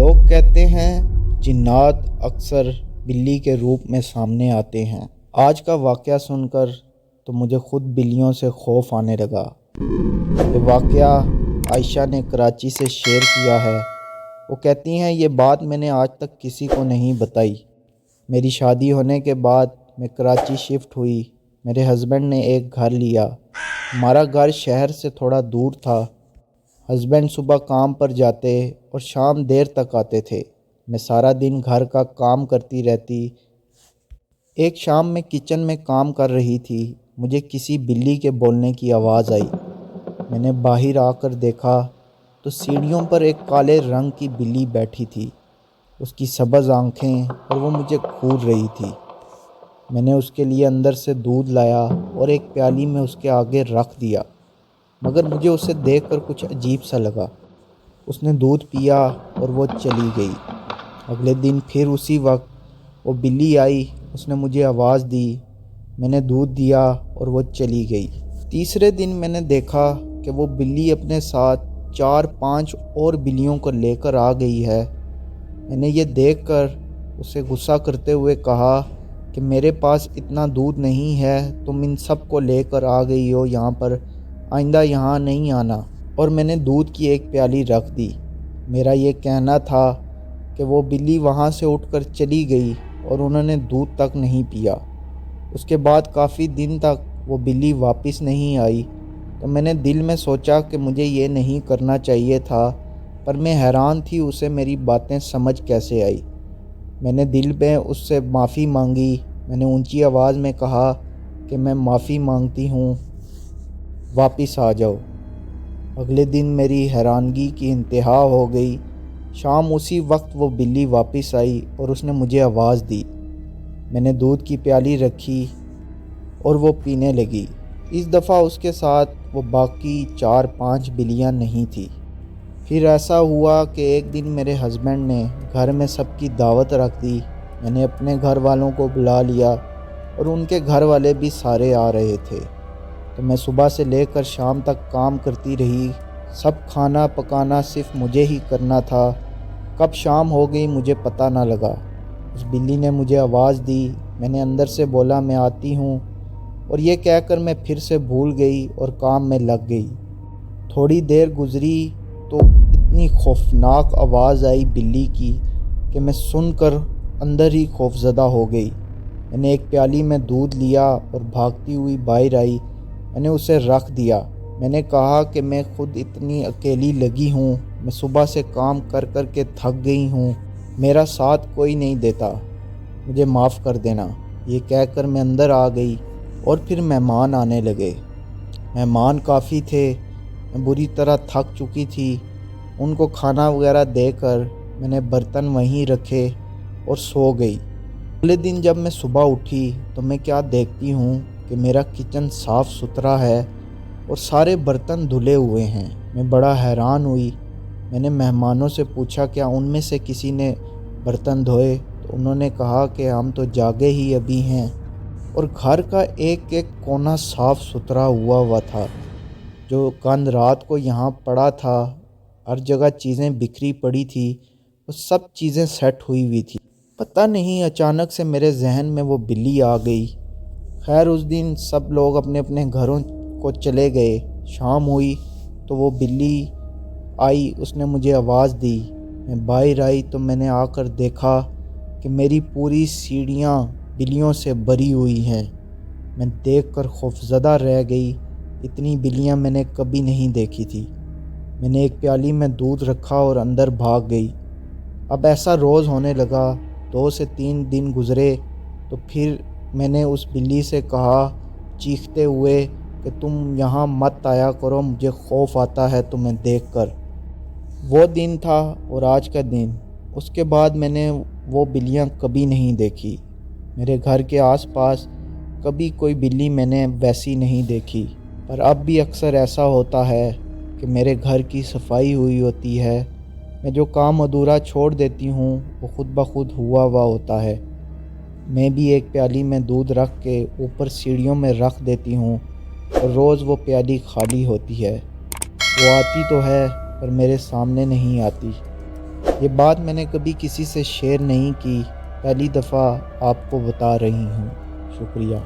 لوگ کہتے ہیں جنات اکثر بلی کے روپ میں سامنے آتے ہیں۔ آج کا واقعہ سن کر تو مجھے خود بلیوں سے خوف آنے لگا۔ یہ واقعہ عائشہ نے کراچی سے شیئر کیا ہے۔ وہ کہتی ہیں یہ بات میں نے آج تک کسی کو نہیں بتائی۔ میری شادی ہونے کے بعد میں کراچی شفٹ ہوئی۔ میرے ہسبینڈ نے ایک گھر لیا۔ ہمارا گھر شہر سے تھوڑا دور تھا۔ ہسبینڈ صبح کام پر جاتے اور شام دیر تک آتے تھے۔ میں سارا دن گھر کا کام کرتی رہتی۔ ایک شام میں کچن میں کام کر رہی تھی، مجھے کسی بلی کے بولنے کی آواز آئی۔ میں نے باہر آ کر دیکھا تو سیڑھیوں پر ایک کالے رنگ کی بلی بیٹھی تھی۔ اس کی سبز آنکھیں اور وہ مجھے گھور رہی تھی۔ میں نے اس کے لیے اندر سے دودھ لایا اور ایک پیالی میں اس کے آگے رکھ دیا، مگر مجھے اسے دیکھ کر کچھ عجیب سا لگا۔ اس نے دودھ پیا اور وہ چلی گئی۔ اگلے دن پھر اسی وقت وہ بلی آئی، اس نے مجھے آواز دی، میں نے دودھ دیا اور وہ چلی گئی۔ تیسرے دن میں نے دیکھا کہ وہ بلی اپنے ساتھ 4-5 اور بلیوں کو لے کر آ گئی ہے۔ میں نے یہ دیکھ کر اسے غصہ کرتے ہوئے کہا کہ میرے پاس اتنا دودھ نہیں ہے، تم ان سب کو لے کر آ گئی ہو یہاں پر، آئندہ یہاں نہیں آنا، اور میں نے دودھ کی ایک پیالی رکھ دی۔ میرا یہ کہنا تھا کہ وہ بلی وہاں سے اٹھ کر چلی گئی اور انہوں نے دودھ تک نہیں پیا۔ اس کے بعد کافی دن تک وہ بلی واپس نہیں آئی، تو میں نے دل میں سوچا کہ مجھے یہ نہیں کرنا چاہیے تھا، پر میں حیران تھی اسے میری باتیں سمجھ کیسے آئی۔ میں نے دل میں اس سے معافی مانگی۔ میں نے اونچی آواز میں کہا کہ میں معافی مانگتی ہوں، واپس آ جاؤ۔ اگلے دن میری حیرانگی کی انتہا ہو گئی۔ شام اسی وقت وہ بلی واپس آئی اور اس نے مجھے آواز دی۔ میں نے دودھ کی پیالی رکھی اور وہ پینے لگی۔ اس دفعہ اس کے ساتھ وہ باقی 4-5 بلیاں نہیں تھیں۔ پھر ایسا ہوا کہ ایک دن میرے ہسبینڈ نے گھر میں سب کی دعوت رکھ دی۔ میں نے اپنے گھر والوں کو بلا لیا اور ان کے گھر والے بھی سارے آ رہے تھے، تو میں صبح سے لے کر شام تک کام کرتی رہی۔ سب کھانا پکانا صرف مجھے ہی کرنا تھا۔ کب شام ہو گئی مجھے پتہ نہ لگا۔ اس بلی نے مجھے آواز دی، میں نے اندر سے بولا میں آتی ہوں، اور یہ کہہ کر میں پھر سے بھول گئی اور کام میں لگ گئی۔ تھوڑی دیر گزری تو اتنی خوفناک آواز آئی بلی کی کہ میں سن کر اندر ہی خوفزدہ ہو گئی۔ میں نے ایک پیالی میں دودھ لیا اور بھاگتی ہوئی باہر آئی۔ میں نے اسے رکھ دیا۔ میں نے کہا کہ میں خود اتنی اکیلی لگی ہوں، میں صبح سے کام کر کر کے تھک گئی ہوں، میرا ساتھ کوئی نہیں دیتا، مجھے معاف کر دینا۔ یہ کہہ کر میں اندر آ گئی اور پھر مہمان آنے لگے۔ مہمان کافی تھے، میں بری طرح تھک چکی تھی۔ ان کو کھانا وغیرہ دے کر میں نے برتن وہیں رکھے اور سو گئی۔ اگلے دن جب میں صبح اٹھی تو میں کیا دیکھتی ہوں کہ میرا کچن صاف ستھرا ہے اور سارے برتن دھلے ہوئے ہیں۔ میں بڑا حیران ہوئی۔ میں نے مہمانوں سے پوچھا کیا ان میں سے کسی نے برتن دھوئے، تو انہوں نے کہا کہ ہم تو جاگے ہی ابھی ہیں، اور گھر کا ایک ایک کونا صاف ستھرا ہوا تھا۔ جو گند رات کو یہاں پڑا تھا، ہر جگہ چیزیں بکھری پڑی تھی، وہ سب چیزیں سیٹ ہوئی تھی۔ پتہ نہیں اچانک سے میرے ذہن میں وہ بلی آ گئی۔ خیر اس دن سب لوگ اپنے اپنے گھروں کو چلے گئے۔ شام ہوئی تو وہ بلی آئی، اس نے مجھے آواز دی۔ میں باہر آئی تو میں نے آ کر دیکھا کہ میری پوری سیڑھیاں بلیوں سے بھری ہوئی ہیں۔ میں دیکھ کر خوفزدہ رہ گئی۔ اتنی بلیاں میں نے کبھی نہیں دیکھی تھی۔ میں نے ایک پیالی میں دودھ رکھا اور اندر بھاگ گئی۔ اب ایسا روز ہونے لگا۔ 2 سے 3 دن گزرے تو پھر میں نے اس بلی سے کہا چیختے ہوئے کہ تم یہاں مت آیا کرو، مجھے خوف آتا ہے تمہیں دیکھ کر۔ وہ دن تھا اور آج کا دن۔ اس کے بعد میں نے وہ بلیاں کبھی نہیں دیکھی۔ میرے گھر کے آس پاس کبھی کوئی بلی میں نے ویسی نہیں دیکھی، پر اب بھی اکثر ایسا ہوتا ہے کہ میرے گھر کی صفائی ہوئی ہوتی ہے، میں جو کام ادھورا چھوڑ دیتی ہوں وہ خود بخود ہوا ہوتا ہے۔ میں بھی ایک پیالی میں دودھ رکھ کے اوپر سیڑھیوں میں رکھ دیتی ہوں اور روز وہ پیالی خالی ہوتی ہے۔ وہ آتی تو ہے پر میرے سامنے نہیں آتی۔ یہ بات میں نے کبھی کسی سے شیئر نہیں کی، پہلی دفعہ آپ کو بتا رہی ہوں۔ شکریہ۔